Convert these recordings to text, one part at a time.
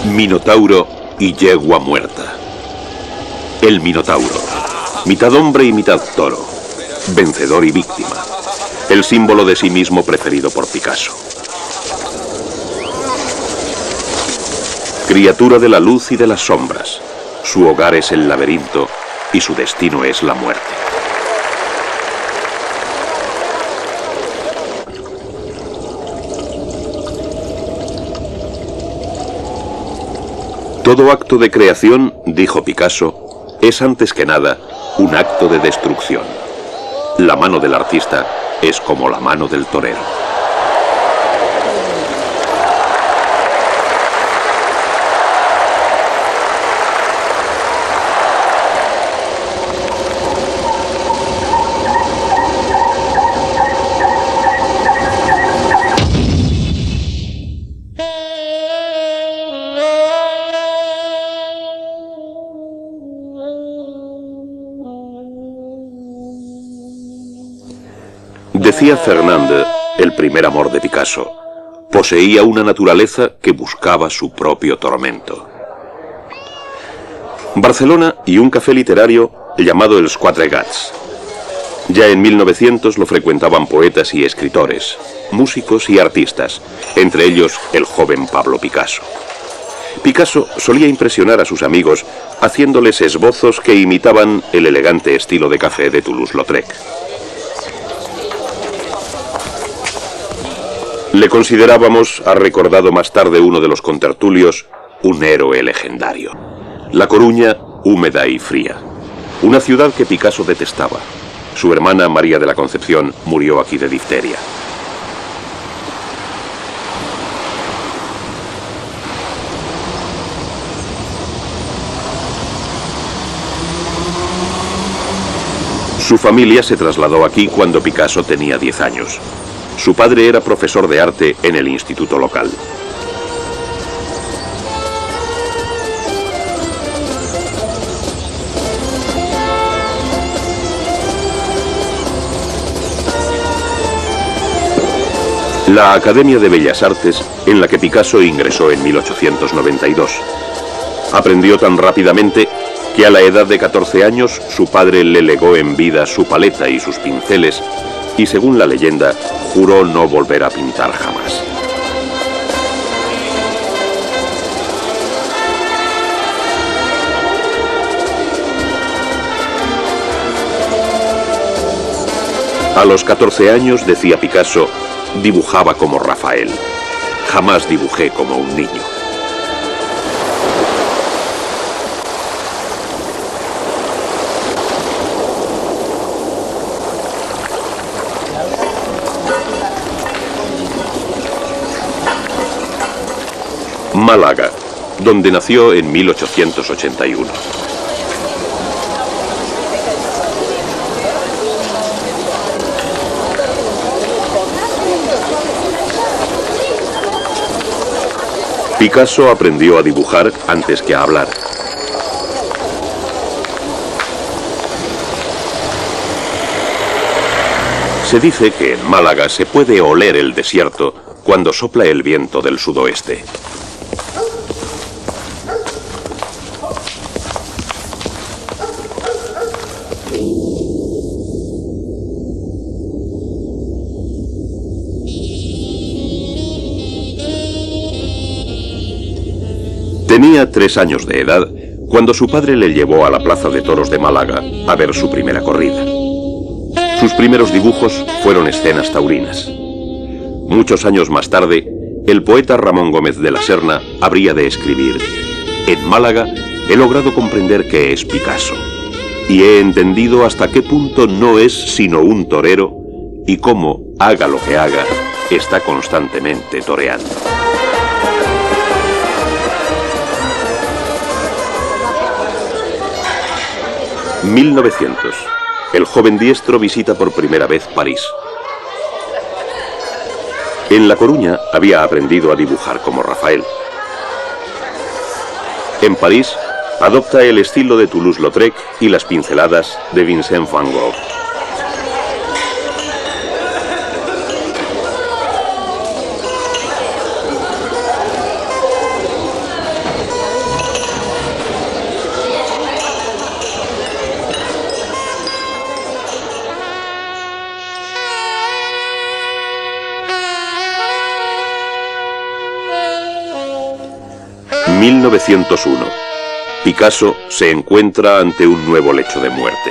Minotauro y yegua muerta. El Minotauro, mitad hombre y mitad toro, vencedor y víctima, el símbolo de sí mismo preferido por Picasso. Criatura de la luz y de las sombras, su hogar es el laberinto y su destino es la muerte. Todo acto de creación, dijo Picasso, es antes que nada un acto de destrucción. La mano del artista es como la mano del torero. Decía Fernand, el primer amor de Picasso, poseía una naturaleza que buscaba su propio tormento. Barcelona y un café literario llamado Els Quatre Gats. Ya en 1900 lo frecuentaban poetas y escritores, músicos y artistas, entre ellos el joven Pablo Picasso. Picasso solía impresionar a sus amigos haciéndoles esbozos que imitaban el elegante estilo de café de Toulouse-Lautrec. Le considerábamos, ha recordado más tarde uno de los contertulios, un héroe legendario. La Coruña, húmeda y fría. Una ciudad que Picasso detestaba. Su hermana María de la Concepción murió aquí de difteria. Su familia se trasladó aquí cuando Picasso tenía 10 años. Su padre era profesor de arte en el instituto local. La Academia de Bellas Artes, en la que Picasso ingresó en 1892. Aprendió tan rápidamente que a la edad de 14 años su padre le legó en vida su paleta y sus pinceles y, según la leyenda, juró no volver a pintar jamás. A los 14 años, decía Picasso, dibujaba como Rafael. Jamás dibujé como un niño. Málaga, donde nació en 1881. Picasso aprendió a dibujar antes que a hablar. Se dice que en Málaga se puede oler el desierto cuando sopla el viento del sudoeste. Tenía 3 años de edad cuando su padre le llevó a la Plaza de Toros de Málaga a ver su primera corrida. Sus primeros dibujos fueron escenas taurinas. Muchos años más tarde, el poeta Ramón Gómez de la Serna habría de escribir: en Málaga he logrado comprender qué es Picasso y he entendido hasta qué punto no es sino un torero y cómo, haga lo que haga, está constantemente toreando. ...1900... el joven diestro visita por primera vez París. En La Coruña había aprendido a dibujar como Rafael. En París Adopta el estilo de Toulouse-Lautrec y las pinceladas de Vincent van Gogh. En 1901, Picasso se encuentra ante un nuevo lecho de muerte.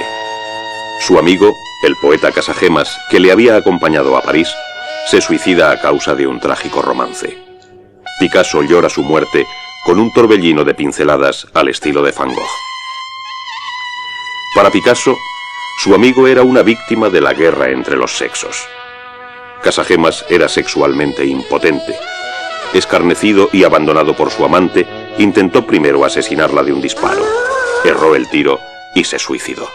Su amigo, el poeta Casagemas, que le había acompañado a París, se suicida a causa de un trágico romance. Picasso llora su muerte con un torbellino de pinceladas al estilo de Van Gogh. Para Picasso, su amigo era una víctima de la guerra entre los sexos. Casagemas era sexualmente impotente. Escarnecido y abandonado por su amante, intentó primero asesinarla de un disparo. Erró el tiro y se suicidó.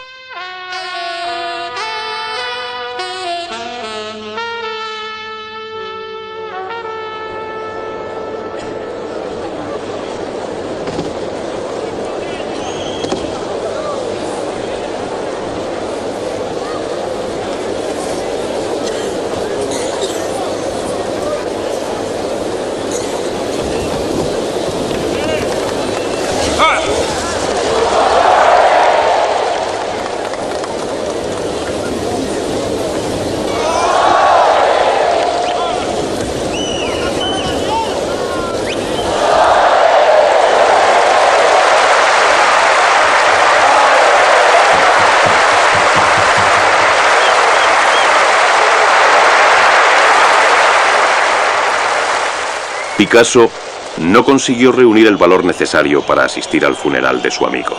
Picasso no consiguió reunir el valor necesario para asistir al funeral de su amigo.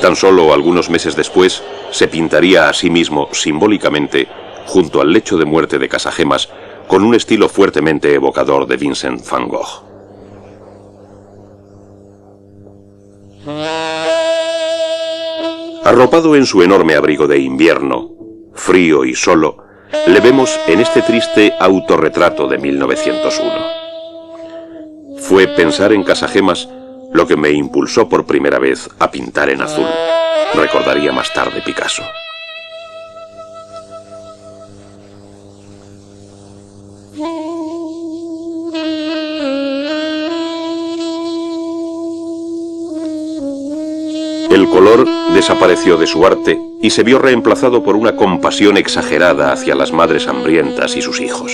Tan solo algunos meses después, se pintaría a sí mismo simbólicamente junto al lecho de muerte de Casagemas con un estilo fuertemente evocador de Vincent van Gogh. Arropado en su enorme abrigo de invierno, frío y solo, le vemos en este triste autorretrato de 1901. Fue pensar en Casagemas lo que me impulsó por primera vez a pintar en azul, recordaría más tarde Picasso. El color desapareció de su arte y se vio reemplazado por una compasión exagerada hacia las madres hambrientas y sus hijos.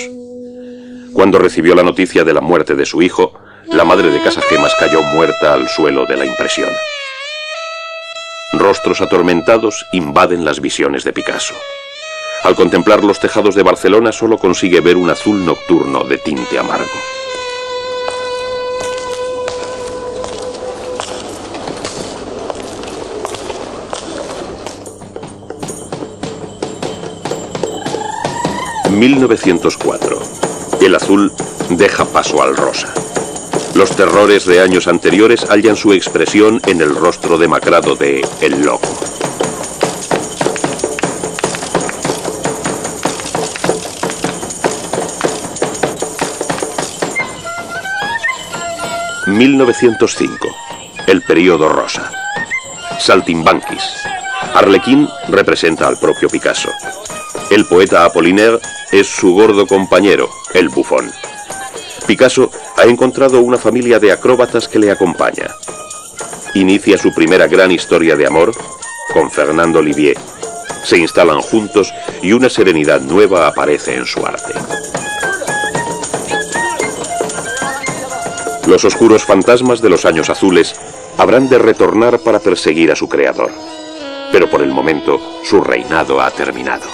Cuando recibió la noticia de la muerte de su hijo, la madre de Casagemas cayó muerta al suelo de la impresión. Rostros atormentados invaden las visiones de Picasso. Al contemplar los tejados de Barcelona solo consigue ver un azul nocturno de tinte amargo. En 1904, el azul deja paso al rosa. Los terrores de años anteriores hallan su expresión en el rostro demacrado de El Loco. En 1905, el período rosa. Saltimbanquis. Arlequín representa al propio Picasso. El poeta Apollinaire es su gordo compañero, el bufón. Picasso ha encontrado una familia de acróbatas que le acompaña. Inicia su primera gran historia de amor con Fernand Olivier. Se instalan juntos y una serenidad nueva aparece en su arte. Los oscuros fantasmas de los años azules habrán de retornar para perseguir a su creador. Pero por el momento, su reinado ha terminado.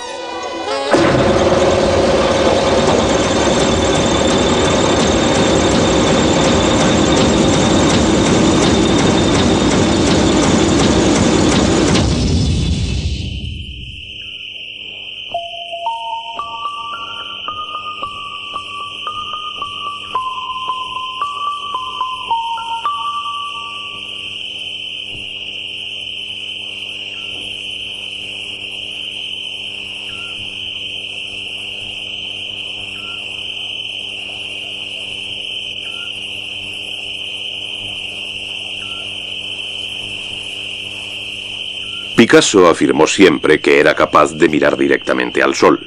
Picasso afirmó siempre que era capaz de mirar directamente al sol.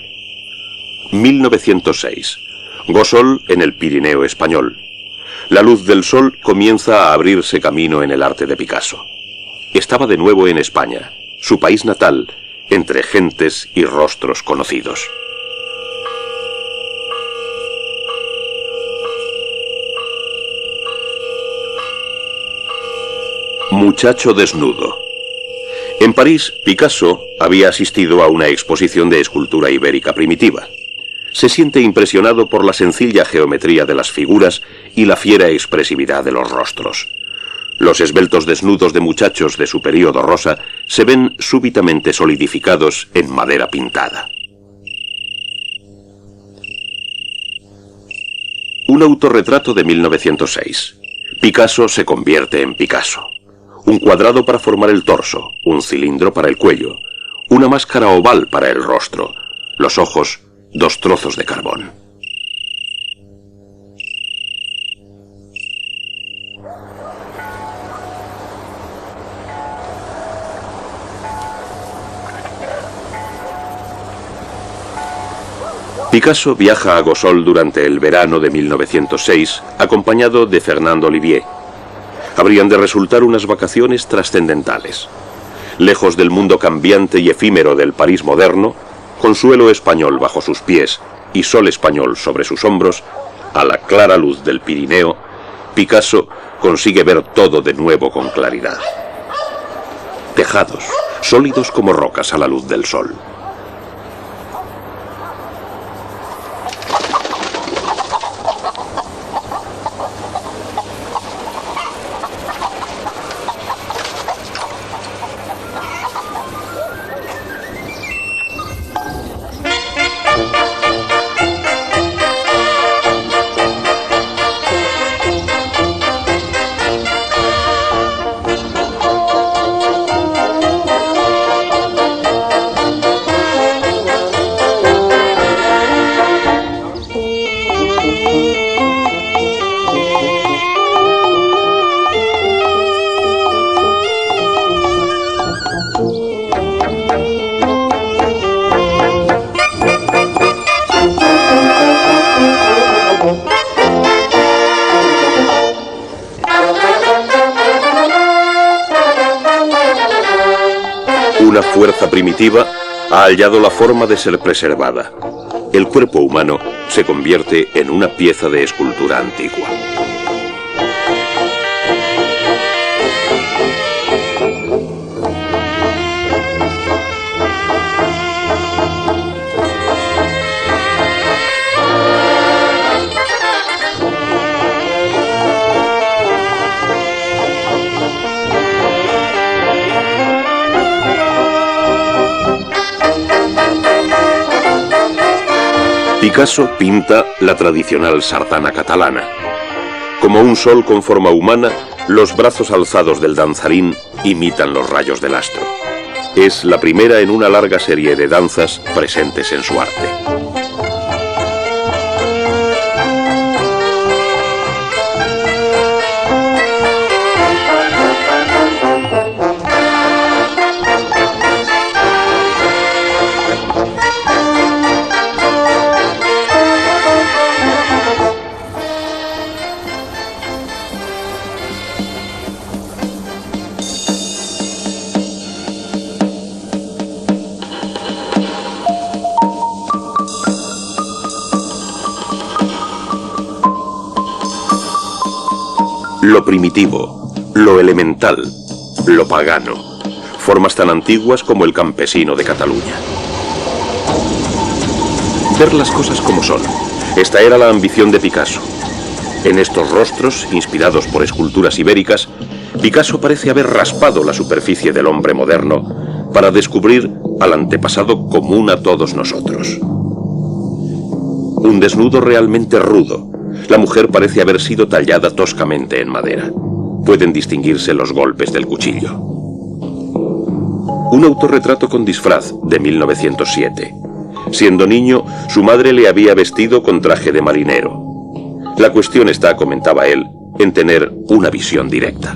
1906. Gossol en el Pirineo español. La luz del sol comienza a abrirse camino en el arte de Picasso. Estaba de nuevo en España, su país natal, entre gentes y rostros conocidos. Muchacho desnudo. En París, Picasso había asistido a una exposición de escultura ibérica primitiva. Se siente impresionado por la sencilla geometría de las figuras y la fiera expresividad de los rostros. Los esbeltos desnudos de muchachos de su período rosa se ven súbitamente solidificados en madera pintada. Un autorretrato de 1906. Picasso se convierte en Picasso. Un cuadrado para formar el torso, un cilindro para el cuello, una máscara oval para el rostro, los ojos, 2 trozos de carbón. Picasso viaja a Gossol durante el verano de 1906, acompañado de Fernand Olivier. Habrían de resultar unas vacaciones trascendentales. Lejos del mundo cambiante y efímero del París moderno, con suelo español bajo sus pies y sol español sobre sus hombros, a la clara luz del Pirineo, Picasso consigue ver todo de nuevo con claridad. Tejados, sólidos como rocas a la luz del sol. Una fuerza primitiva ha hallado la forma de ser preservada. El cuerpo humano se convierte en una pieza de escultura antigua. Picasso pinta la tradicional sardana catalana. Como un sol con forma humana, los brazos alzados del danzarín imitan los rayos del astro. Es la primera en una larga serie de danzas presentes en su arte. Lo primitivo, lo elemental, lo pagano, formas tan antiguas como el campesino de Cataluña. Ver las cosas como son, esta era la ambición de Picasso. En estos rostros, inspirados por esculturas ibéricas, Picasso parece haber raspado la superficie del hombre moderno para descubrir al antepasado común a todos nosotros. Un desnudo realmente rudo. La mujer parece haber sido tallada toscamente en madera. Pueden distinguirse los golpes del cuchillo. Un autorretrato con disfraz de 1907. Siendo niño, su madre le había vestido con traje de marinero. La cuestión está, comentaba él, en tener una visión directa.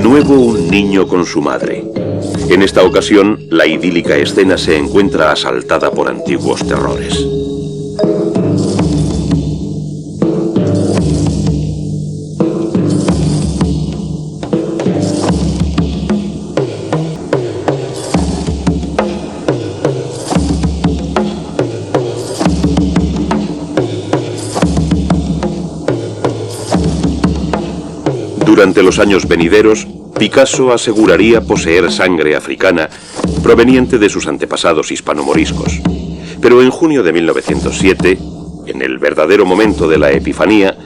De nuevo un niño con su madre. En esta ocasión, la idílica escena se encuentra asaltada por antiguos terrores. Durante los años venideros, Picasso aseguraría poseer sangre africana proveniente de sus antepasados hispano-moriscos. Pero en junio de 1907, en el verdadero momento de la epifanía,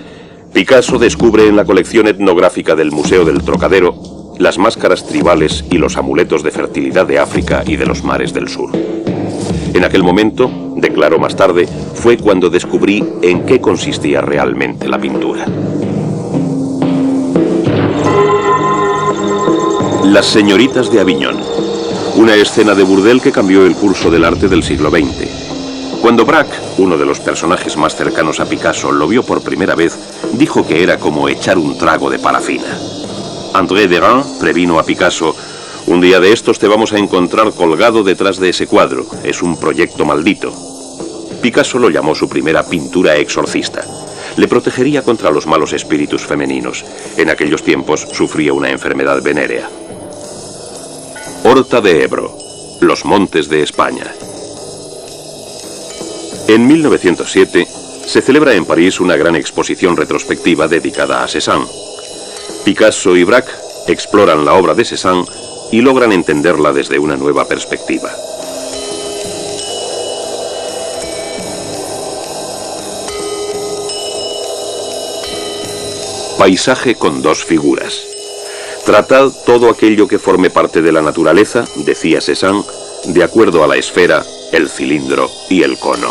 Picasso descubre en la colección etnográfica del Museo del Trocadero las máscaras tribales y los amuletos de fertilidad de África y de los mares del sur. En aquel momento, declaró más tarde, fue cuando descubrí en qué consistía realmente la pintura. Las señoritas de Aviñón, una escena de burdel que cambió el curso del arte del siglo XX. Cuando Braque, uno de los personajes más cercanos a Picasso, lo vio por primera vez, dijo que era como echar un trago de parafina. André Derain previno a Picasso: un día de estos te vamos a encontrar colgado detrás de ese cuadro, es un proyecto maldito. Picasso lo llamó su primera pintura exorcista. Le protegería contra los malos espíritus femeninos. En aquellos tiempos sufría una enfermedad venérea. Horta de Ebro, los montes de España. En 1907 se celebra en París una gran exposición retrospectiva dedicada a Cézanne. Picasso y Braque exploran la obra de Cézanne y logran entenderla desde una nueva perspectiva. Paisaje con dos figuras. Tratad todo aquello que forme parte de la naturaleza, decía Cézanne, de acuerdo a la esfera, el cilindro y el cono.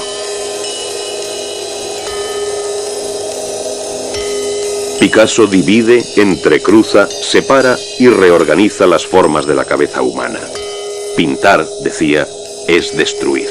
Picasso divide, entrecruza, separa y reorganiza las formas de la cabeza humana. Pintar, decía, es destruir.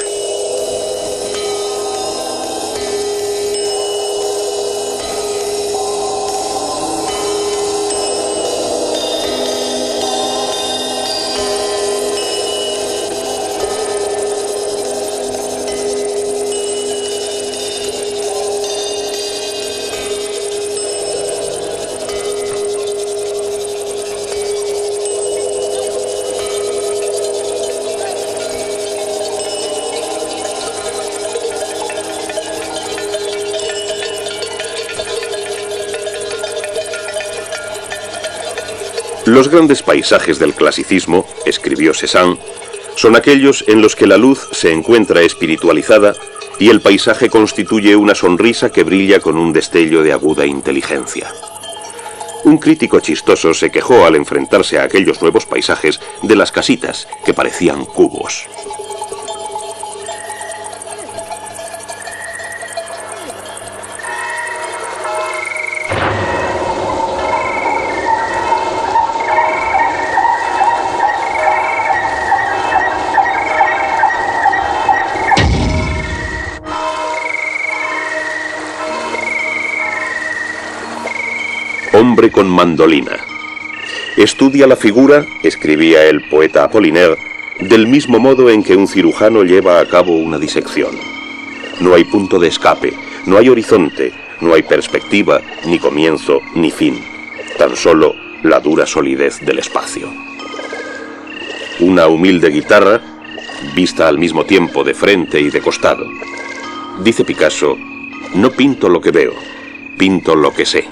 Los grandes paisajes del clasicismo, escribió Cézanne, son aquellos en los que la luz se encuentra espiritualizada y el paisaje constituye una sonrisa que brilla con un destello de aguda inteligencia. Un crítico chistoso se quejó al enfrentarse a aquellos nuevos paisajes de las casitas que parecían cubos. Hombre con mandolina. Estudia la figura, escribía el poeta Apollinaire, del mismo modo en que un cirujano lleva a cabo una disección. No hay punto de escape, no hay horizonte, no hay perspectiva, ni comienzo, ni fin. Tan solo la dura solidez del espacio. Una humilde guitarra, vista al mismo tiempo de frente y de costado. Dice Picasso: no pinto lo que veo, pinto lo que sé.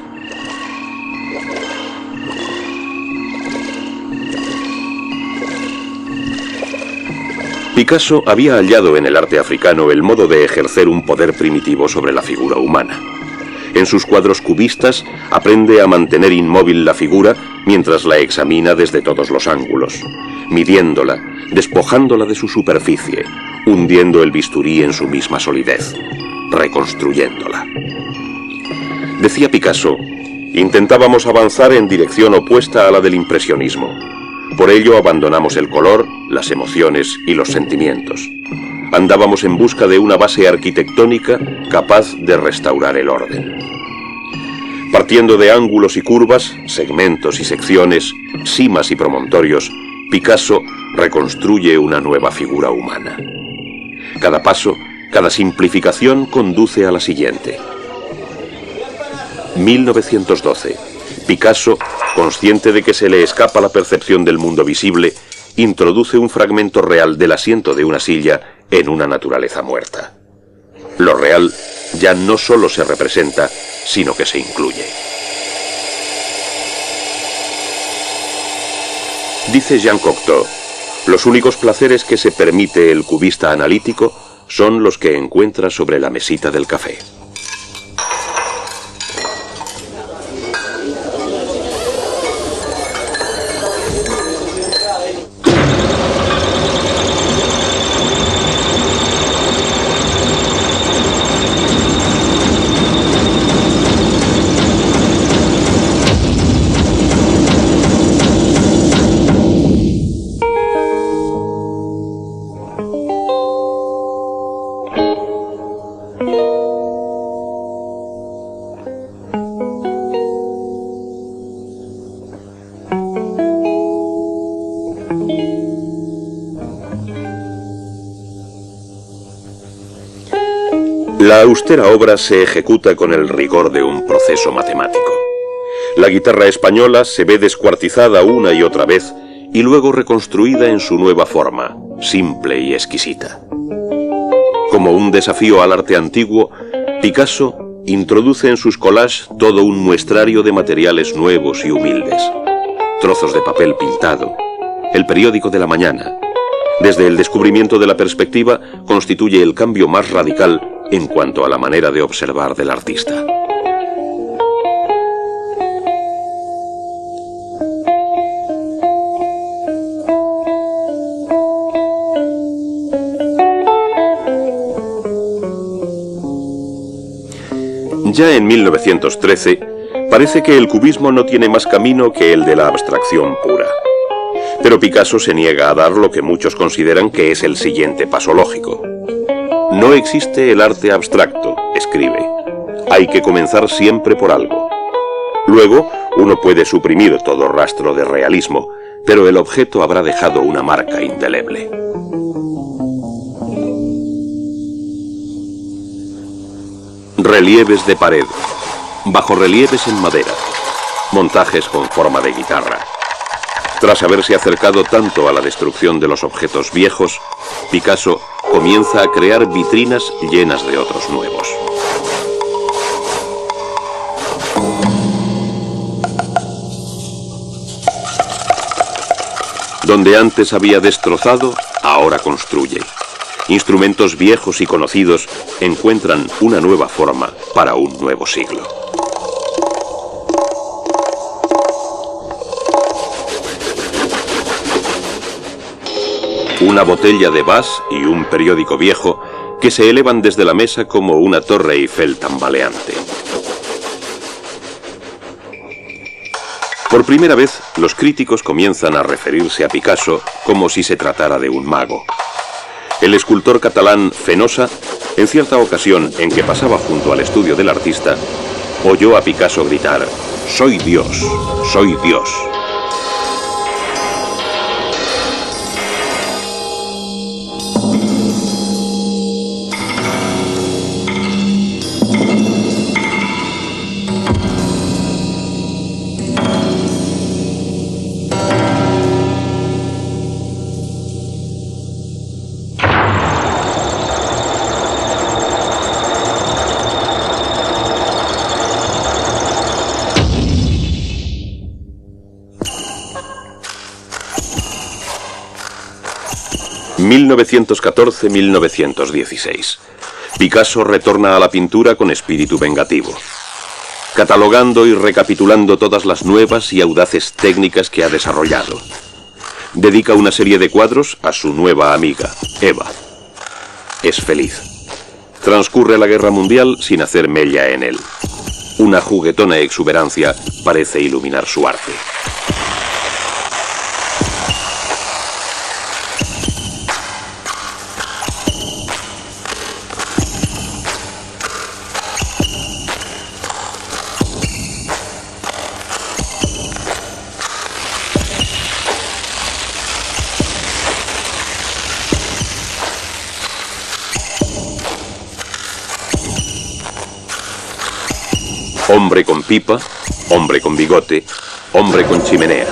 Picasso había hallado en el arte africano el modo de ejercer un poder primitivo sobre la figura humana. En sus cuadros cubistas aprende a mantener inmóvil la figura mientras la examina desde todos los ángulos, midiéndola, despojándola de su superficie, hundiendo el bisturí en su misma solidez, reconstruyéndola. Decía Picasso: intentábamos avanzar en dirección opuesta a la del impresionismo. Por ello abandonamos el color, las emociones y los sentimientos. Andábamos en busca de una base arquitectónica capaz de restaurar el orden. Partiendo de ángulos y curvas, segmentos y secciones, cimas y promontorios, Picasso reconstruye una nueva figura humana. Cada paso, cada simplificación conduce a la siguiente. 1912. Picasso, consciente de que se le escapa la percepción del mundo visible, introduce un fragmento real del asiento de una silla en una naturaleza muerta. Lo real ya no solo se representa, sino que se incluye. Dice Jean Cocteau, los únicos placeres que se permite el cubista analítico son los que encuentra sobre la mesita del café. La austera obra se ejecuta con el rigor de un proceso matemático. La guitarra española se ve descuartizada una y otra vez y luego reconstruida en su nueva forma, simple y exquisita. Como un desafío al arte antiguo, Picasso introduce en sus collages todo un muestrario de materiales nuevos y humildes. Trozos de papel pintado, el periódico de la mañana. Desde el descubrimiento de la perspectiva, constituye el cambio más radical en cuanto a la manera de observar del artista. Ya en 1913, parece que el cubismo no tiene más camino que el de la abstracción pura. Pero Picasso se niega a dar lo que muchos consideran que es el siguiente paso lógico. No existe el arte abstracto, escribe. Hay que comenzar siempre por algo. Luego, uno puede suprimir todo rastro de realismo, pero el objeto habrá dejado una marca indeleble. Relieves de pared, bajorrelieves en madera, montajes con forma de guitarra. Tras haberse acercado tanto a la destrucción de los objetos viejos, Picasso comienza a crear vitrinas llenas de otros nuevos. Donde antes había destrozado, ahora construye. Instrumentos viejos y conocidos encuentran una nueva forma para un nuevo siglo. Una botella de Bass y un periódico viejo que se elevan desde la mesa como una torre Eiffel tambaleante. Por primera vez, los críticos comienzan a referirse a Picasso como si se tratara de un mago. El escultor catalán Fenosa, en cierta ocasión en que pasaba junto al estudio del artista, oyó a Picasso gritar: «Soy Dios, soy Dios». «1914-1916. Picasso retorna a la pintura con espíritu vengativo, catalogando y recapitulando todas las nuevas y audaces técnicas que ha desarrollado. Dedica una serie de cuadros a su nueva amiga, Eva. Es feliz. Transcurre la guerra mundial sin hacer mella en él. Una juguetona exuberancia parece iluminar su arte. Hombre con pipa, hombre con bigote, hombre con chimenea.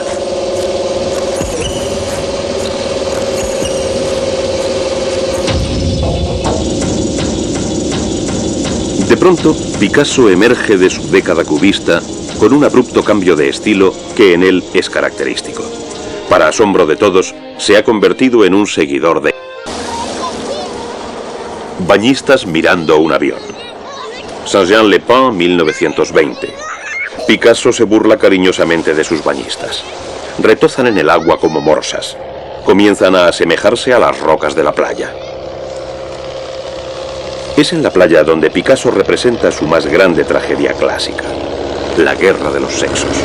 De pronto, Picasso emerge de su década cubista con un abrupto cambio de estilo que en él es característico. Para asombro de todos, se ha convertido en un seguidor de bañistas mirando un avión. Saint-Jean-les-Pins, 1920. Picasso se burla cariñosamente de sus bañistas. Retozan en el agua como morsas. Comienzan a asemejarse a las rocas de la playa. Es en la playa donde Picasso representa su más grande tragedia clásica, la guerra de los sexos.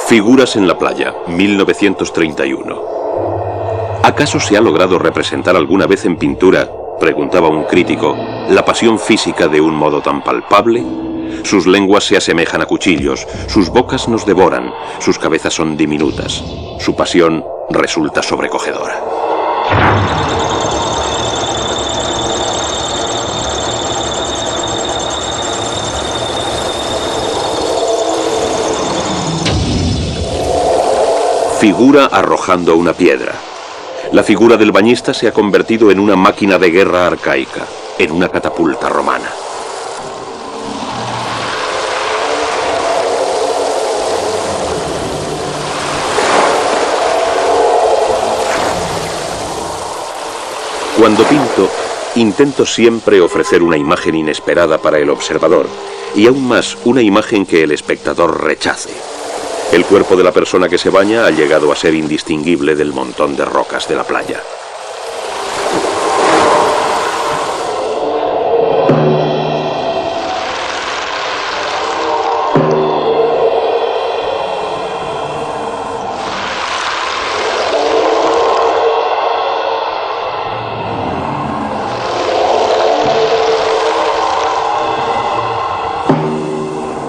Figuras en la playa, 1931. ¿Acaso se ha logrado representar alguna vez en pintura, preguntaba un crítico, la pasión física de un modo tan palpable? Sus lenguas se asemejan a cuchillos, sus bocas nos devoran, sus cabezas son diminutas. Su pasión resulta sobrecogedora. Figura arrojando una piedra. La figura del bañista se ha convertido en una máquina de guerra arcaica, en una catapulta romana. Cuando pinto, intento siempre ofrecer una imagen inesperada para el observador, y aún más una imagen que el espectador rechace. El cuerpo de la persona que se baña ha llegado a ser indistinguible del montón de rocas de la playa.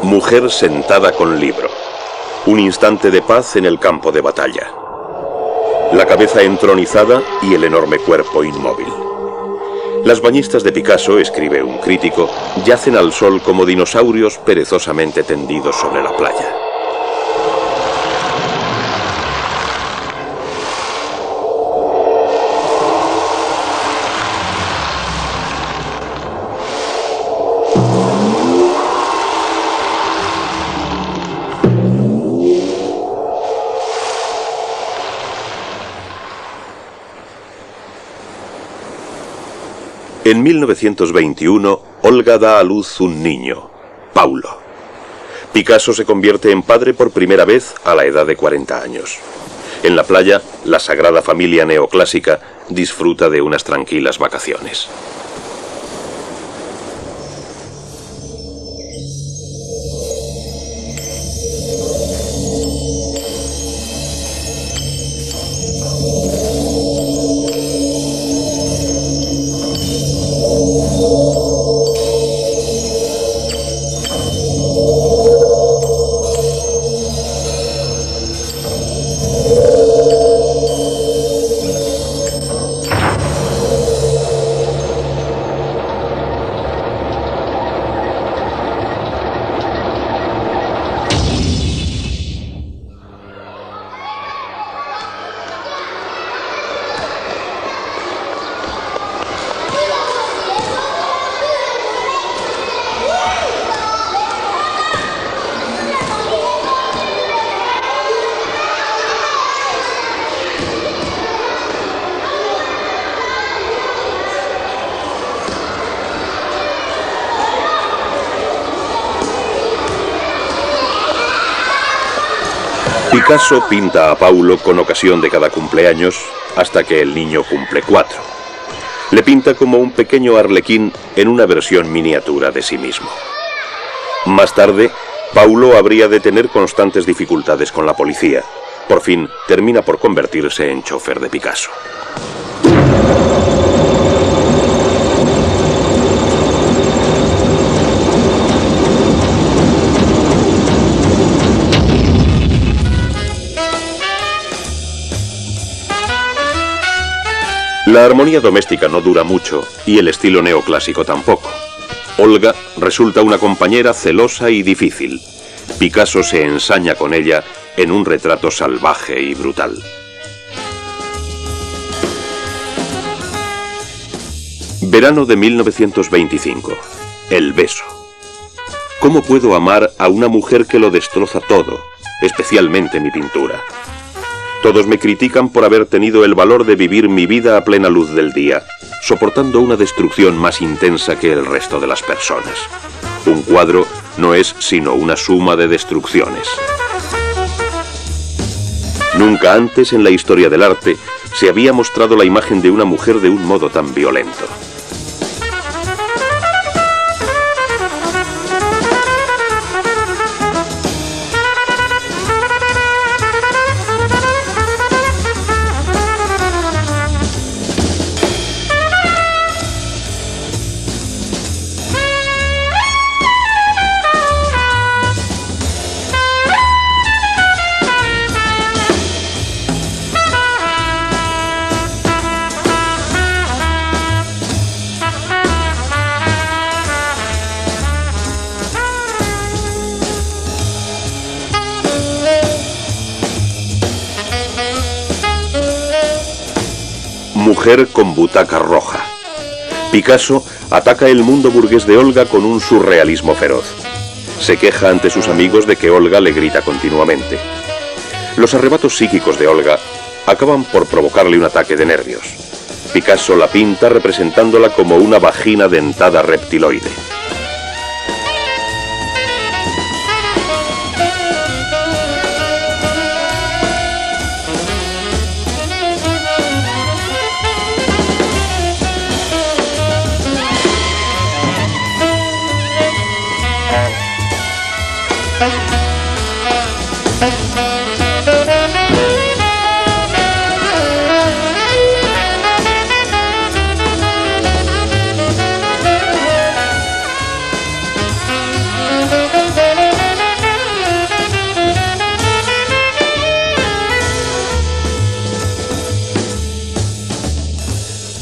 Mujer sentada con libro. Un instante de paz en el campo de batalla. La cabeza entronizada y el enorme cuerpo inmóvil. Las bañistas de Picasso, escribe un crítico, yacen al sol como dinosaurios perezosamente tendidos sobre la playa. En 1921, Olga da a luz un niño, Paulo. Picasso se convierte en padre por primera vez a la edad de 40 años. En la playa, la Sagrada Familia neoclásica disfruta de unas tranquilas vacaciones. Picasso pinta a Paulo con ocasión de cada cumpleaños hasta que el niño cumple 4. Le pinta como un pequeño arlequín en una versión miniatura de sí mismo. Más tarde, Paulo habría de tener constantes dificultades con la policía. Por fin, termina por convertirse en chofer de Picasso. La armonía doméstica no dura mucho y el estilo neoclásico tampoco. Olga resulta una compañera celosa y difícil. Picasso se ensaña con ella en un retrato salvaje y brutal. Verano de 1925. El beso. ¿Cómo puedo amar a una mujer que lo destroza todo, especialmente mi pintura? Todos me critican por haber tenido el valor de vivir mi vida a plena luz del día, soportando una destrucción más intensa que el resto de las personas. Un cuadro no es sino una suma de destrucciones. Nunca antes en la historia del arte se había mostrado la imagen de una mujer de un modo tan violento. Mujer con butaca roja. Picasso ataca el mundo burgués de Olga con un surrealismo feroz. Se queja ante sus amigos de que Olga le grita continuamente. Los arrebatos psíquicos de Olga acaban por provocarle un ataque de nervios. Picasso la pinta representándola como una vagina dentada reptiloide.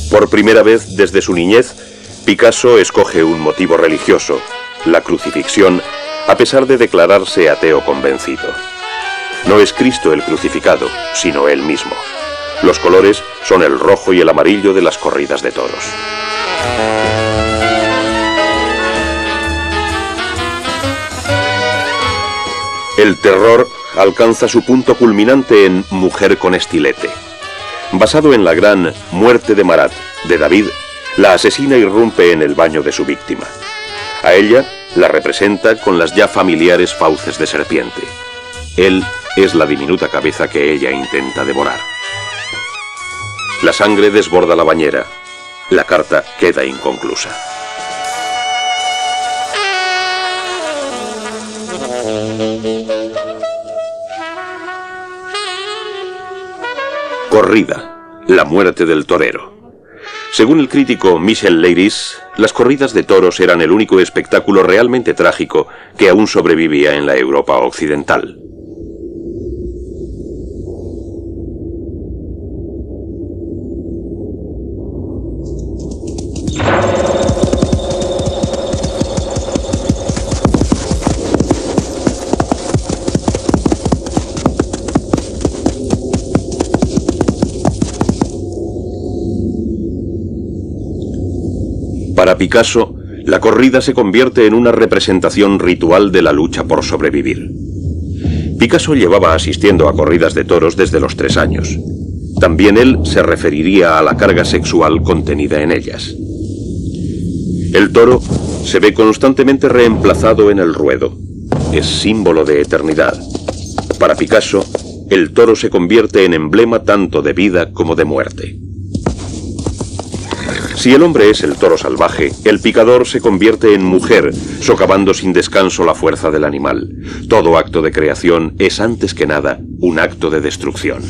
Por primera vez desde su niñez, Picasso escoge un motivo religioso, la crucifixión, a pesar de declararse ateo convencido. No es Cristo el crucificado, sino él mismo. Los colores son el rojo y el amarillo de las corridas de toros. El terror alcanza su punto culminante en Mujer con estilete. Basado en la gran Muerte de Marat de David, la asesina irrumpe en el baño de su víctima. A ella la representa con las ya familiares fauces de serpiente. Él es la diminuta cabeza que ella intenta devorar. La sangre desborda la bañera. La carta queda inconclusa. Corrida, la muerte del torero. Según el crítico Michel Leiris, las corridas de toros eran el único espectáculo realmente trágico que aún sobrevivía en la Europa occidental. Para Picasso, la corrida se convierte en una representación ritual de la lucha por sobrevivir. Picasso llevaba asistiendo a corridas de toros desde los 3 años. También él se referiría a la carga sexual contenida en ellas. El toro se ve constantemente reemplazado en el ruedo. Es símbolo de eternidad. Para Picasso, el toro se convierte en emblema tanto de vida como de muerte. Si el hombre es el toro salvaje, el picador se convierte en mujer, socavando sin descanso la fuerza del animal. Todo acto de creación es antes que nada un acto de destrucción.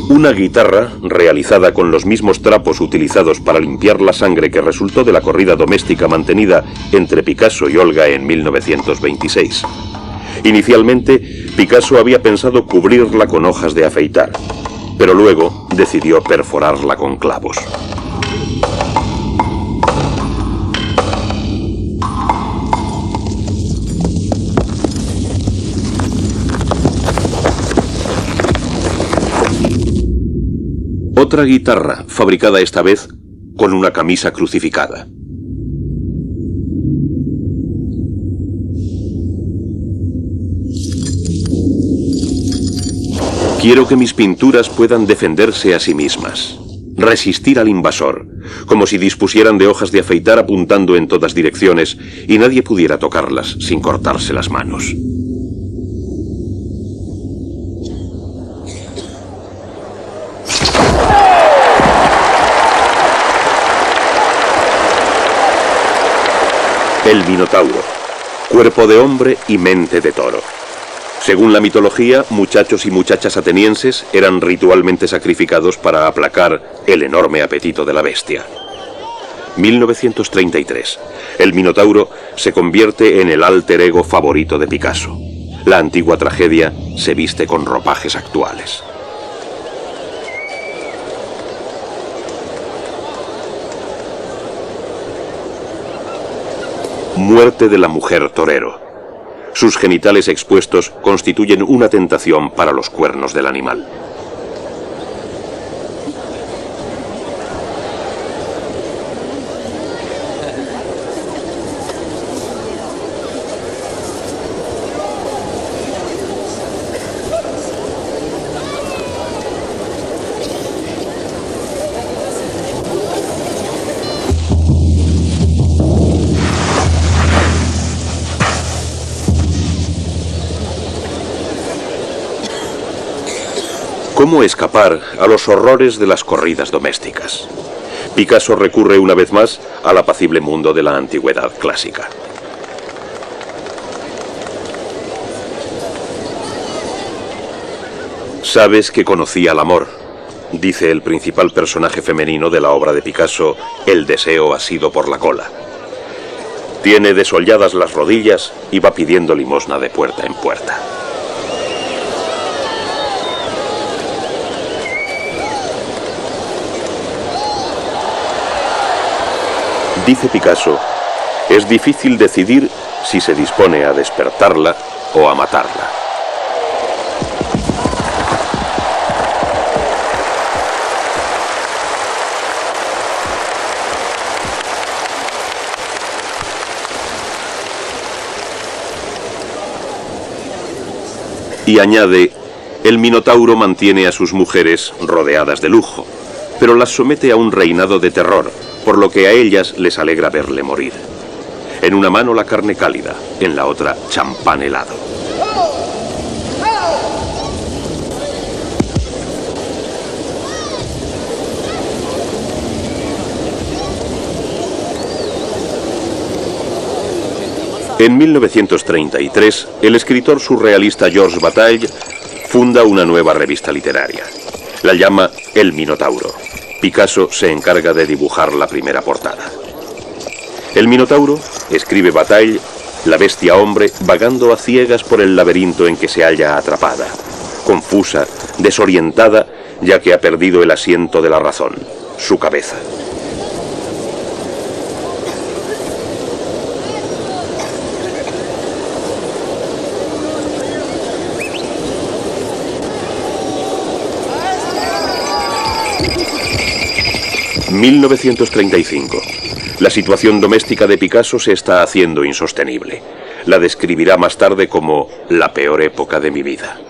Una guitarra, realizada con los mismos trapos utilizados para limpiar la sangre que resultó de la corrida doméstica mantenida entre Picasso y Olga en 1926. Inicialmente, Picasso había pensado cubrirla con hojas de afeitar, pero luego decidió perforarla con clavos. Otra guitarra, fabricada esta vez con una camisa crucificada. Quiero que mis pinturas puedan defenderse a sí mismas, resistir al invasor, como si dispusieran de hojas de afeitar apuntando en todas direcciones y nadie pudiera tocarlas sin cortarse las manos. El Minotauro, cuerpo de hombre y mente de toro. Según la mitología, muchachos y muchachas atenienses eran ritualmente sacrificados para aplacar el enorme apetito de la bestia. 1933. El Minotauro se convierte en el alter ego favorito de Picasso. La antigua tragedia se viste con ropajes actuales. Muerte de la mujer torero. Sus genitales expuestos constituyen una tentación para los cuernos del animal. ¿Cómo escapar a los horrores de las corridas domésticas? Picasso recurre una vez más al apacible mundo de la antigüedad clásica. Sabes que conocí al amor, dice el principal personaje femenino de la obra de Picasso, El deseo asido por la cola. Tiene desolladas las rodillas y va pidiendo limosna de puerta en puerta. Dice Picasso, es difícil decidir si se dispone a despertarla o a matarla. Y añade, el Minotauro mantiene a sus mujeres rodeadas de lujo, pero las somete a un reinado de terror, por lo que a ellas les alegra verle morir. En una mano la carne cálida, en la otra champán helado. En 1933, el escritor surrealista Georges Bataille funda una nueva revista literaria. La llama El Minotauro. Picasso se encarga de dibujar la primera portada. El Minotauro, escribe Bataille, la bestia hombre vagando a ciegas por el laberinto en que se halla atrapada, confusa, desorientada, ya que ha perdido el asiento de la razón, su cabeza. 1935. La situación doméstica de Picasso se está haciendo insostenible. La describirá más tarde como la peor época de mi vida.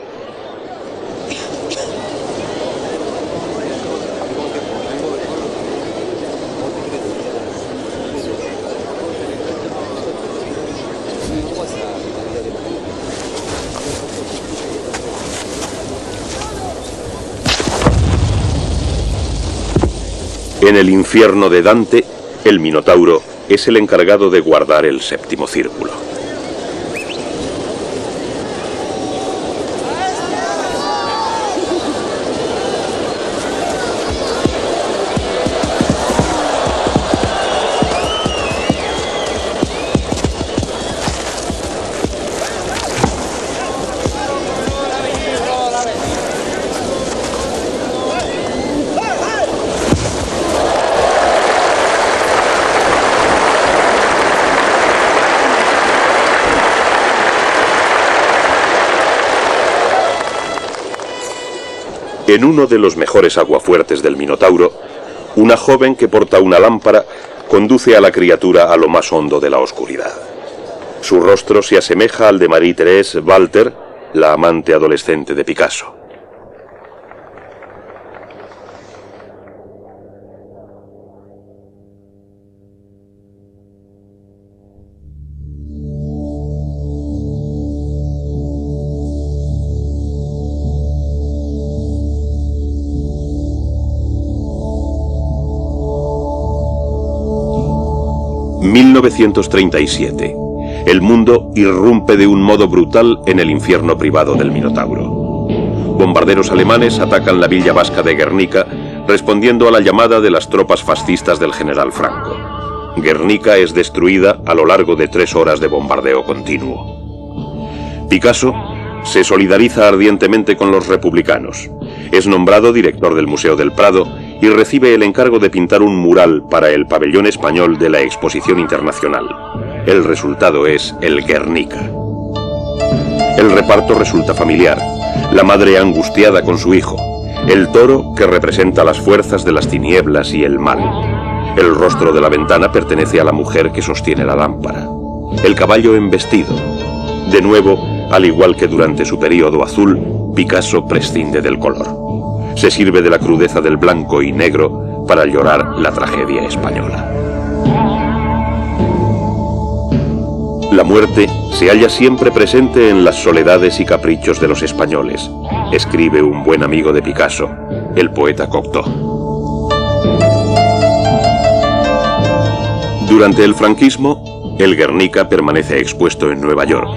En el infierno de Dante, el Minotauro es el encargado de guardar el séptimo círculo. En uno de los mejores aguafuertes del Minotauro, una joven que porta una lámpara conduce a la criatura a lo más hondo de la oscuridad. Su rostro se asemeja al de Marie-Thérèse Walter, la amante adolescente de Picasso. ...1937... El mundo irrumpe de un modo brutal en el infierno privado del Minotauro. Bombarderos alemanes atacan la villa vasca de Guernica, respondiendo a la llamada de las tropas fascistas del general Franco. Guernica es destruida a lo largo de 3 horas de bombardeo continuo. Picasso se solidariza ardientemente con los republicanos. Es nombrado director del Museo del Prado y recibe el encargo de pintar un mural para el pabellón español de la Exposición Internacional. El resultado es el Guernica. El reparto resulta familiar. La madre angustiada con su hijo. El toro que representa las fuerzas de las tinieblas y el mal. El rostro de la ventana pertenece a la mujer que sostiene la lámpara. El caballo embestido. De nuevo, al igual que durante su período azul, Picasso prescinde del color. Se sirve de la crudeza del blanco y negro para llorar la tragedia española. La muerte se halla siempre presente en las soledades y caprichos de los españoles, escribe un buen amigo de Picasso, el poeta Cocteau. Durante el franquismo, el Guernica permanece expuesto en Nueva York.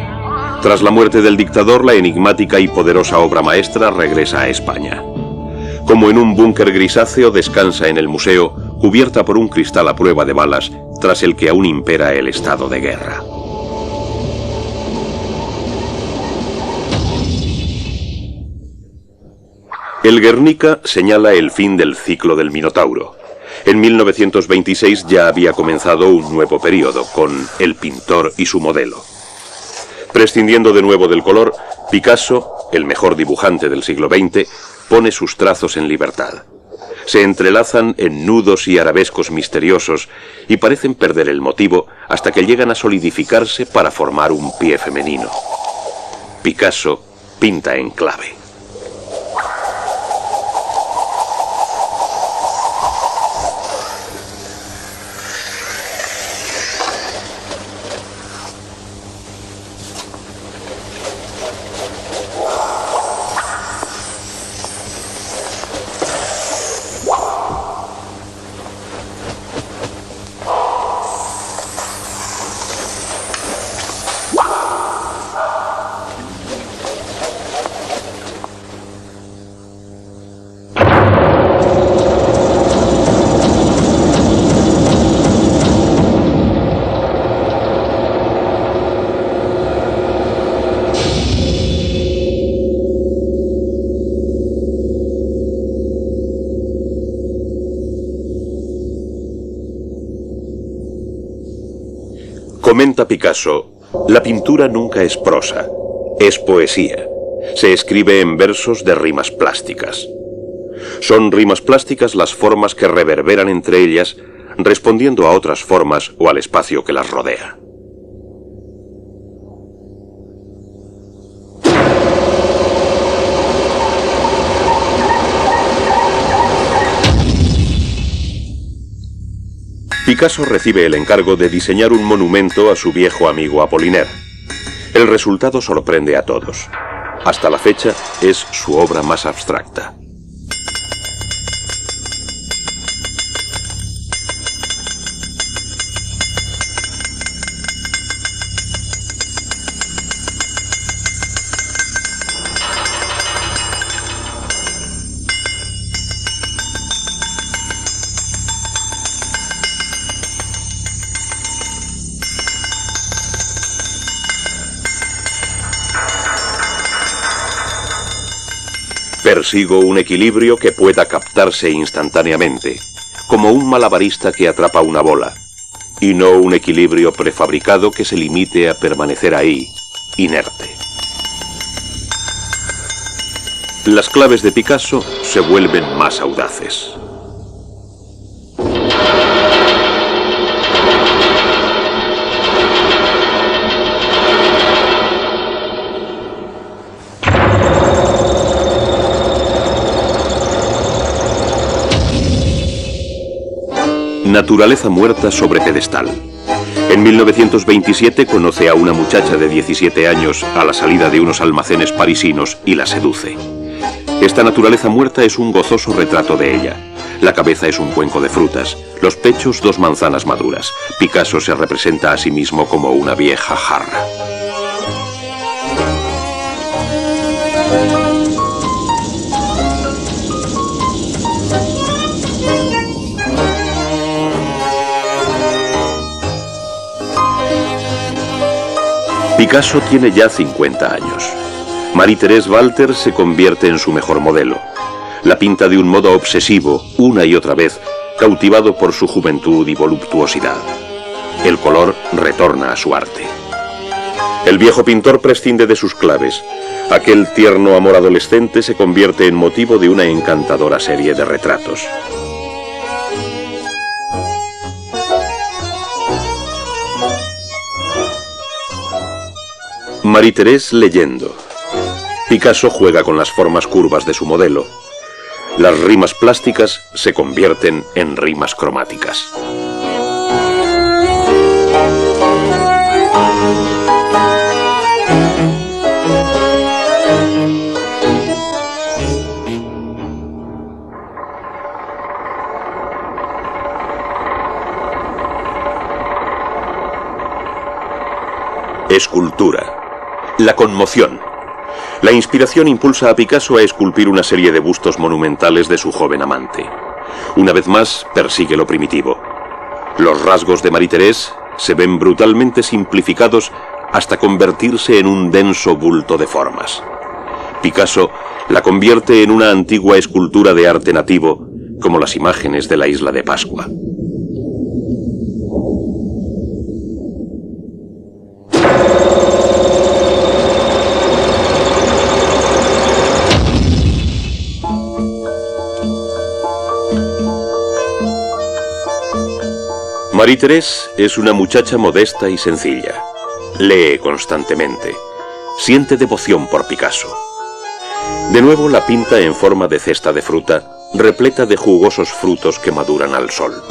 Tras la muerte del dictador, la enigmática y poderosa obra maestra regresa a España. Como en un búnker grisáceo, descansa en el museo, cubierta por un cristal a prueba de balas, tras el que aún impera el estado de guerra. El Guernica señala el fin del ciclo del Minotauro. En 1926 ya había comenzado un nuevo periodo, con El pintor y su modelo. Prescindiendo de nuevo del color, Picasso, el mejor dibujante del siglo XX, pone sus trazos en libertad. Se entrelazan en nudos y arabescos misteriosos y parecen perder el motivo hasta que llegan a solidificarse para formar un pie femenino. Picasso pinta en clave. Comenta Picasso, la pintura nunca es prosa, es poesía. Se escribe en versos de rimas plásticas. Son rimas plásticas las formas que reverberan entre ellas, respondiendo a otras formas o al espacio que las rodea. Picasso recibe el encargo de diseñar un monumento a su viejo amigo Apollinaire. El resultado sorprende a todos. Hasta la fecha es su obra más abstracta. Persigo un equilibrio que pueda captarse instantáneamente, como un malabarista que atrapa una bola, y no un equilibrio prefabricado que se limite a permanecer ahí, inerte. Las claves de Picasso se vuelven más audaces. Naturaleza muerta sobre pedestal. En 1927 conoce a una muchacha de 17 años a la salida de unos almacenes parisinos y la seduce. Esta naturaleza muerta es un gozoso retrato de ella. La cabeza es un cuenco de frutas, los pechos 2 manzanas maduras. Picasso se representa a sí mismo como una vieja jarra. Picasso tiene ya 50 años. Marie-Thérèse Walter se convierte en su mejor modelo. La pinta de un modo obsesivo, una y otra vez, cautivado por su juventud y voluptuosidad. El color retorna a su arte. El viejo pintor prescinde de sus claves. Aquel tierno amor adolescente se convierte en motivo de una encantadora serie de retratos. Marie-Thérèse leyendo. Picasso juega con las formas curvas de su modelo. Las rimas plásticas se convierten en rimas cromáticas. Escultura. La conmoción. La inspiración impulsa a Picasso a esculpir una serie de bustos monumentales de su joven amante. Una vez más, persigue lo primitivo. Los rasgos de Marie-Thérèse se ven brutalmente simplificados hasta convertirse en un denso bulto de formas. Picasso la convierte en una antigua escultura de arte nativo, como las imágenes de la isla de Pascua. Marie-Thérèse es una muchacha modesta y sencilla. Lee constantemente. Siente devoción por Picasso. De nuevo la pinta en forma de cesta de fruta, repleta de jugosos frutos que maduran al sol.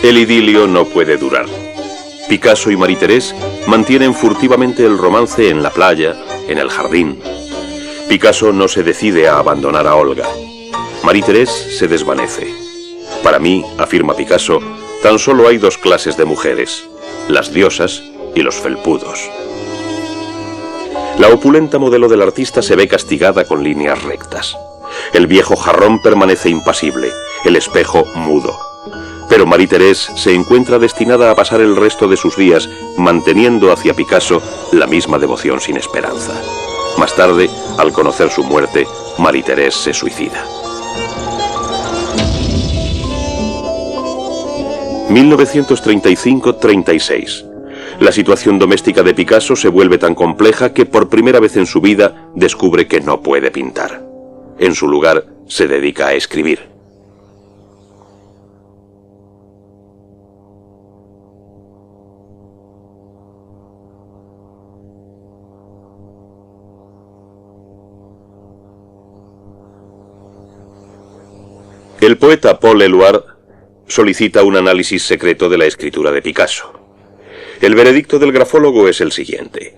El idilio no puede durar. Picasso y Marie-Thérèse mantienen furtivamente el romance en la playa, en el jardín. Picasso no se decide a abandonar a Olga. Marie-Thérèse se desvanece. Para mí, afirma Picasso, tan solo hay dos clases de mujeres, las diosas y los felpudos. La opulenta modelo del artista se ve castigada con líneas rectas. El viejo jarrón permanece impasible, el espejo mudo. Pero Marie-Thérèse se encuentra destinada a pasar el resto de sus días manteniendo hacia Picasso la misma devoción sin esperanza. Más tarde, al conocer su muerte, Marie-Thérèse se suicida. 1935-36. La situación doméstica de Picasso se vuelve tan compleja que por primera vez en su vida descubre que no puede pintar. En su lugar, se dedica a escribir. El poeta Paul Éluard solicita un análisis secreto de la escritura de Picasso. El veredicto del grafólogo es el siguiente.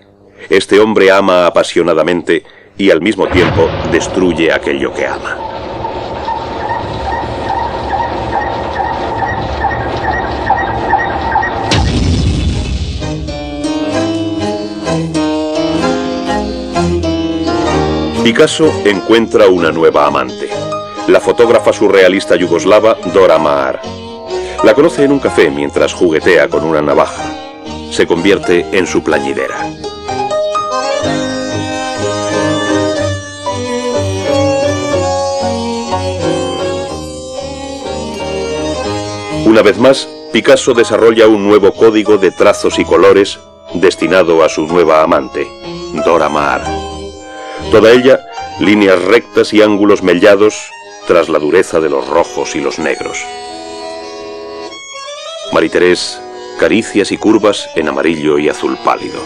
Este hombre ama apasionadamente y al mismo tiempo destruye aquello que ama. Picasso encuentra una nueva amante, la fotógrafa surrealista yugoslava Dora Maar. La conoce en un café mientras juguetea con una navaja. Se convierte en su plañidera. Una vez más, Picasso desarrolla un nuevo código de trazos y colores destinado a su nueva amante, Dora Maar. Toda ella, líneas rectas y ángulos mellados tras la dureza de los rojos y los negros. Marie-Thérèse, caricias y curvas en amarillo y azul pálido.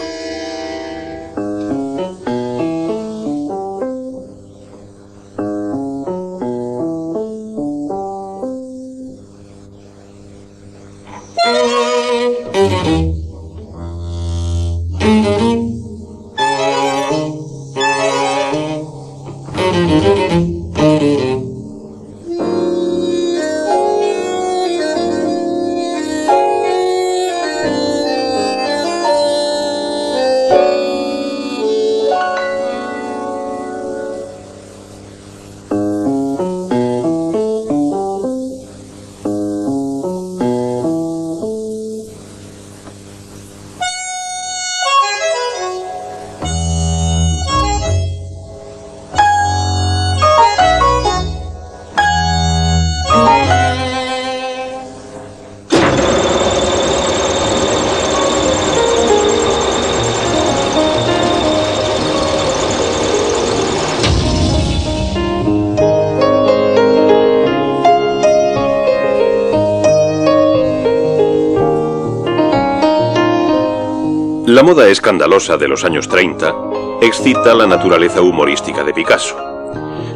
La moda escandalosa de los años 30 excita la naturaleza humorística de Picasso.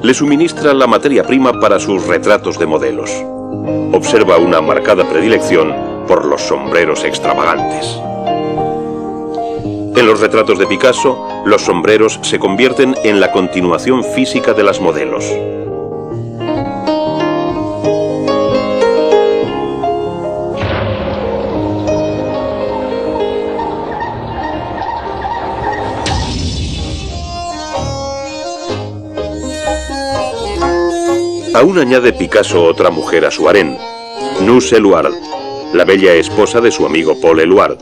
Le suministra la materia prima para sus retratos de modelos. Observa una marcada predilección por los sombreros extravagantes. En los retratos de Picasso, los sombreros se convierten en la continuación física de las modelos. Aún añade Picasso otra mujer a su harén, Nus Éluard, la bella esposa de su amigo Paul Éluard.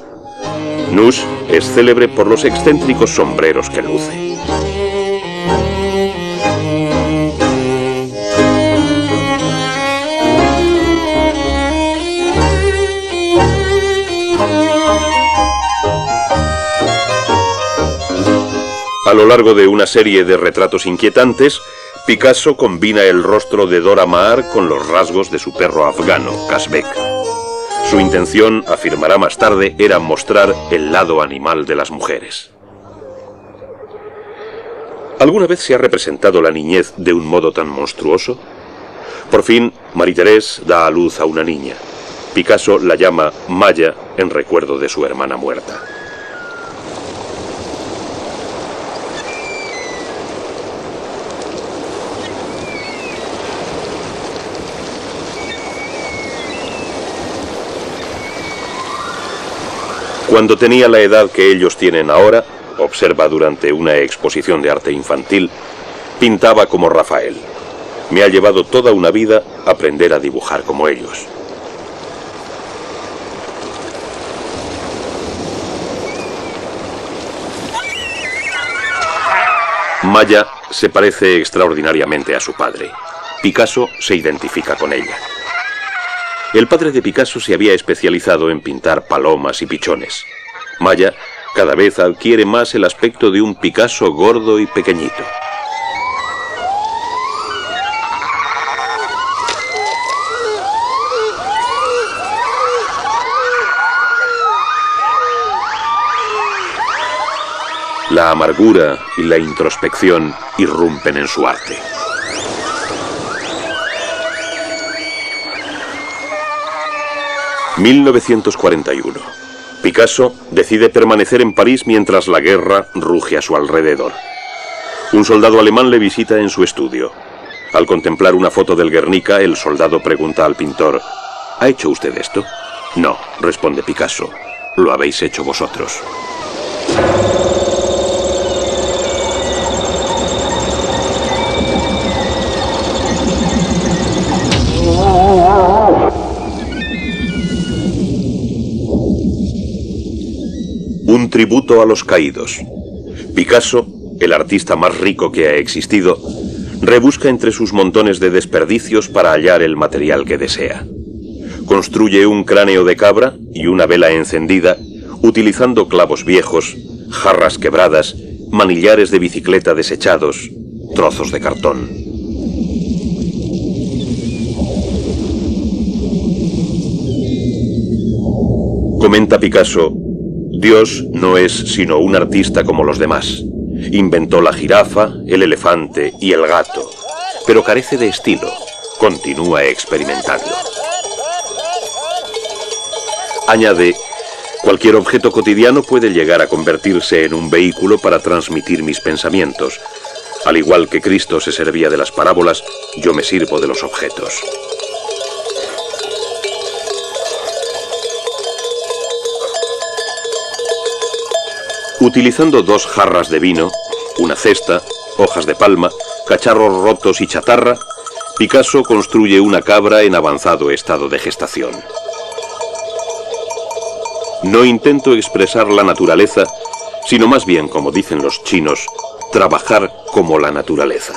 Nus es célebre por los excéntricos sombreros que luce. A lo largo de una serie de retratos inquietantes, Picasso combina el rostro de Dora Maar con los rasgos de su perro afgano, Kazbek. Su intención, afirmará más tarde, era mostrar el lado animal de las mujeres. ¿Alguna vez se ha representado la niñez de un modo tan monstruoso? Por fin, Marie-Thérèse da a luz a una niña. Picasso la llama Maya en recuerdo de su hermana muerta. Cuando tenía la edad que ellos tienen ahora, observa durante una exposición de arte infantil, pintaba como Rafael. Me ha llevado toda una vida aprender a dibujar como ellos. Maya se parece extraordinariamente a su padre. Picasso se identifica con ella. El padre de Picasso se había especializado en pintar palomas y pichones. Maya cada vez adquiere más el aspecto de un Picasso gordo y pequeñito. La amargura y la introspección irrumpen en su arte. ...1941... Picasso decide permanecer en París mientras la guerra ruge a su alrededor. Un soldado alemán le visita en su estudio. Al contemplar una foto del Guernica, el soldado pregunta al pintor: ¿ha hecho usted esto? No, responde Picasso, lo habéis hecho vosotros. Un tributo a los caídos. Picasso, el artista más rico que ha existido, rebusca entre sus montones de desperdicios para hallar el material que desea. Construye un cráneo de cabra y una vela encendida, utilizando clavos viejos, jarras quebradas, manillares de bicicleta desechados, trozos de cartón. Comenta Picasso: Dios no es sino un artista como los demás. Inventó la jirafa, el elefante y el gato, pero carece de estilo. Continúa experimentando. Añade: cualquier objeto cotidiano puede llegar a convertirse en un vehículo para transmitir mis pensamientos. Al igual que Cristo se servía de las parábolas, yo me sirvo de los objetos. Utilizando 2 jarras de vino, una cesta, hojas de palma, cacharros rotos y chatarra, Picasso construye una cabra en avanzado estado de gestación. No intento expresar la naturaleza, sino más bien, como dicen los chinos, trabajar como la naturaleza.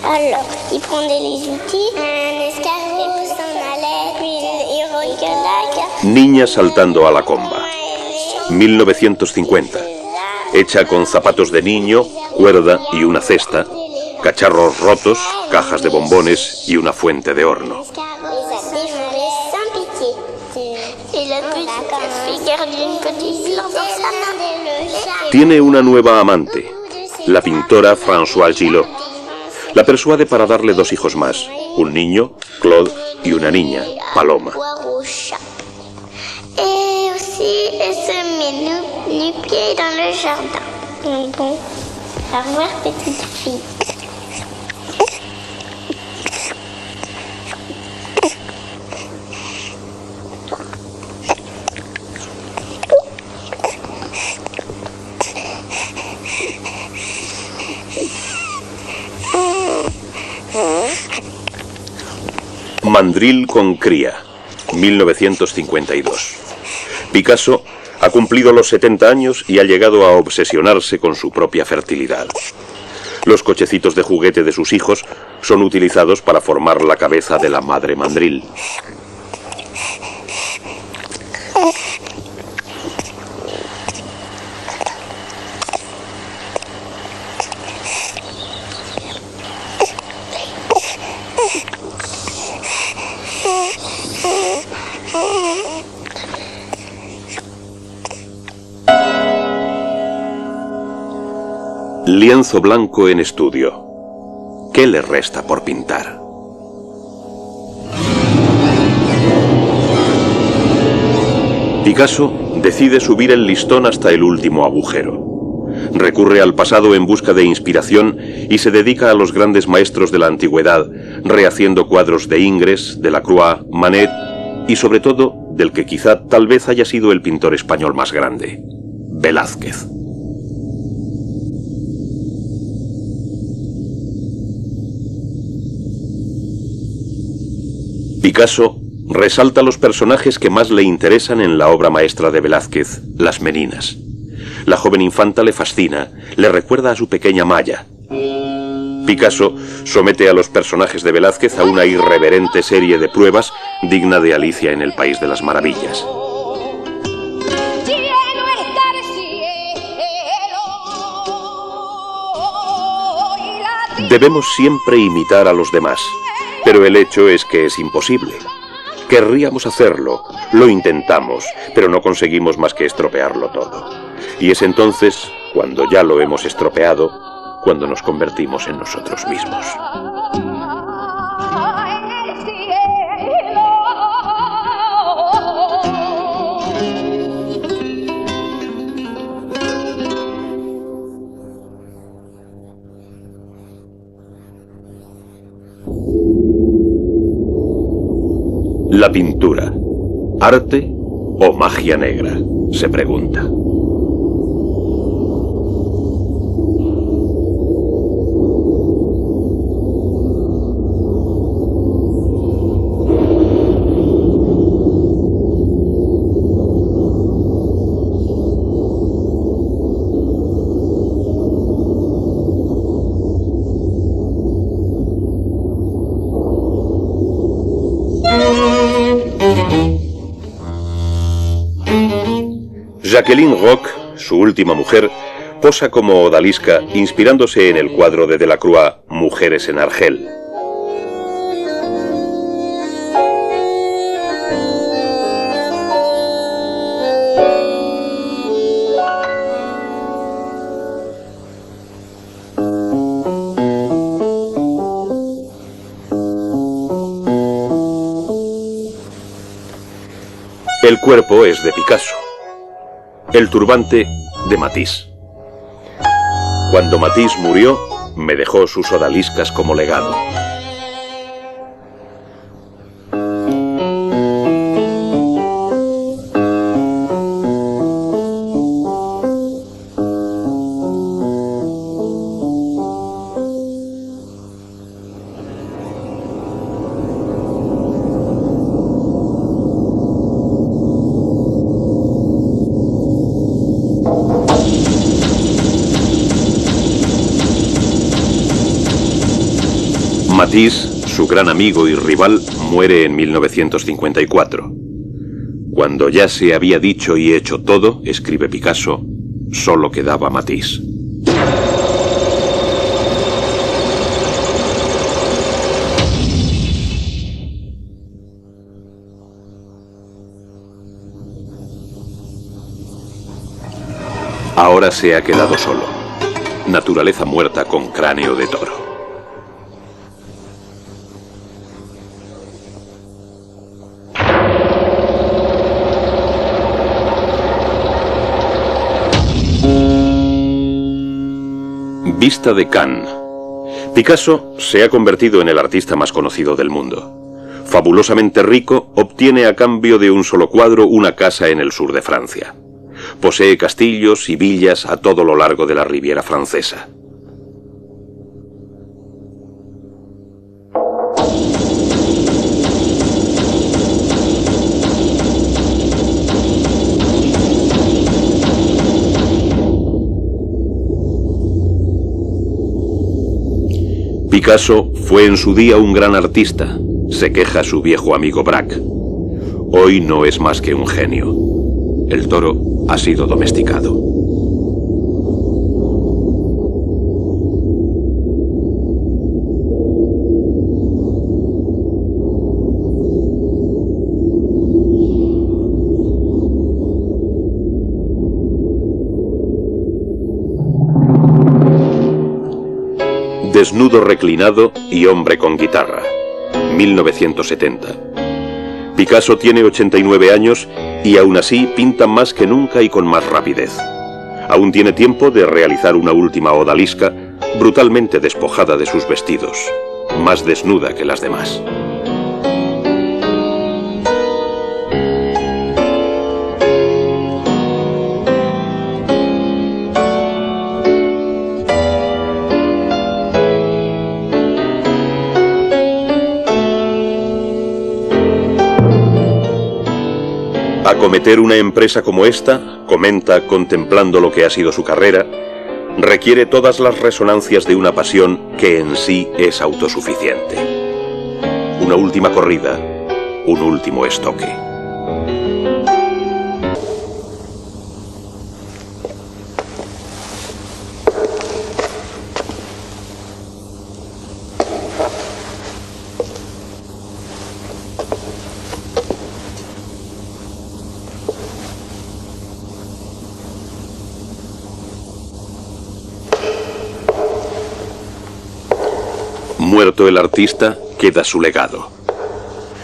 Alors, il prendait les outils, un escargot, il s'en allait, puis il reculait. Niña saltando a la comba. 1950. Hecha con zapatos de niño, cuerda y una cesta, cacharros rotos, cajas de bombones y una fuente de horno. Tiene una nueva amante, la pintora Françoise Gillot. La persuade para darle 2 hijos más, un niño, Claude, y una niña, Paloma. Et aussi, elle se met nu pieds dans le jardin. Bon, au revoir, petite fille. Mandril con cría, 1952. Picasso ha cumplido los 70 años y ha llegado a obsesionarse con su propia fertilidad. Los cochecitos de juguete de sus hijos son utilizados para formar la cabeza de la madre mandril. Lienzo blanco en estudio. ¿Qué le resta por pintar? Picasso decide subir el listón hasta el último agujero. Recurre al pasado en busca de inspiración y se dedica a los grandes maestros de la antigüedad, rehaciendo cuadros de Ingres, Delacroix, Manet y sobre todo del que quizá tal vez haya sido el pintor español más grande, Velázquez. Picasso resalta los personajes que más le interesan en la obra maestra de Velázquez, las Meninas. La joven infanta le fascina, le recuerda a su pequeña Maya. Picasso somete a los personajes de Velázquez a una irreverente serie de pruebas digna de Alicia en el País de las Maravillas. Debemos siempre imitar a los demás, pero el hecho es que es imposible. Querríamos hacerlo, lo intentamos, pero no conseguimos más que estropearlo todo. Y es entonces, cuando ya lo hemos estropeado, cuando nos convertimos en nosotros mismos. La pintura, ¿arte o magia negra?, se pregunta. Jacqueline Roch, su última mujer, posa como odalisca inspirándose en el cuadro de Delacroix, Mujeres en Argel. El cuerpo es de Picasso. El turbante de Matisse. Cuando Matisse murió, me dejó sus odaliscas como legado. Matisse, su gran amigo y rival, muere en 1954. Cuando ya se había dicho y hecho todo, escribe Picasso, solo quedaba Matisse. Ahora se ha quedado solo. Naturaleza muerta con cráneo de toro. Vista de Cannes. Picasso se ha convertido en el artista más conocido del mundo. Fabulosamente rico, obtiene a cambio de un solo cuadro una casa en el sur de Francia. Posee castillos y villas a todo lo largo de la Riviera francesa. Picasso fue en su día un gran artista, se queja su viejo amigo Braque. Hoy no es más que un genio. El toro ha sido domesticado. Desnudo reclinado y hombre con guitarra, 1970. Picasso tiene 89 años y aún así pinta más que nunca y con más rapidez. Aún tiene tiempo de realizar una última odalisca, brutalmente despojada de sus vestidos, más desnuda que las demás. Acometer una empresa como esta, comenta contemplando lo que ha sido su carrera, requiere todas las resonancias de una pasión que en sí es autosuficiente. Una última corrida, un último estoque. Muerto el artista, queda su legado.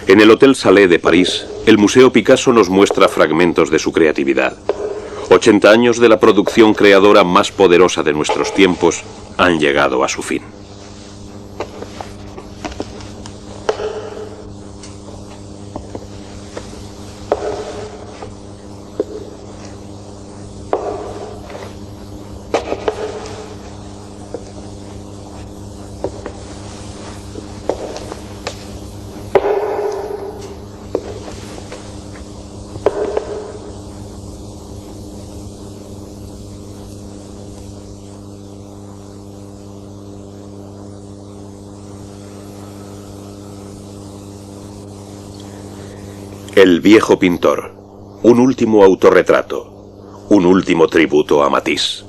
En el Hotel Salé de París, el Museo Picasso nos muestra fragmentos de su creatividad. 80 años de la producción creadora más poderosa de nuestros tiempos han llegado a su fin. El viejo pintor, un último autorretrato, un último tributo a Matisse.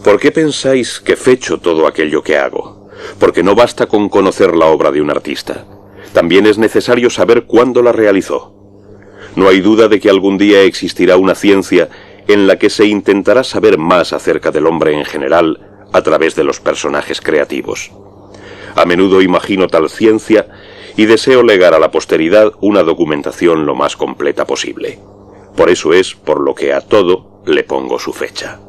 ¿Por qué pensáis que fecho todo aquello que hago? Porque no basta con conocer la obra de un artista. También es necesario saber cuándo la realizó. No hay duda de que algún día existirá una ciencia en la que se intentará saber más acerca del hombre en general a través de los personajes creativos. A menudo imagino tal ciencia y deseo legar a la posteridad una documentación lo más completa posible. Por eso es por lo que a todo le pongo su fecha.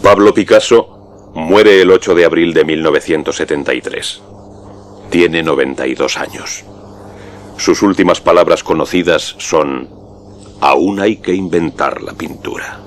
Pablo Picasso muere el 8 de abril de 1973. Tiene 92 años. Sus últimas palabras conocidas son: aún hay que inventar la pintura.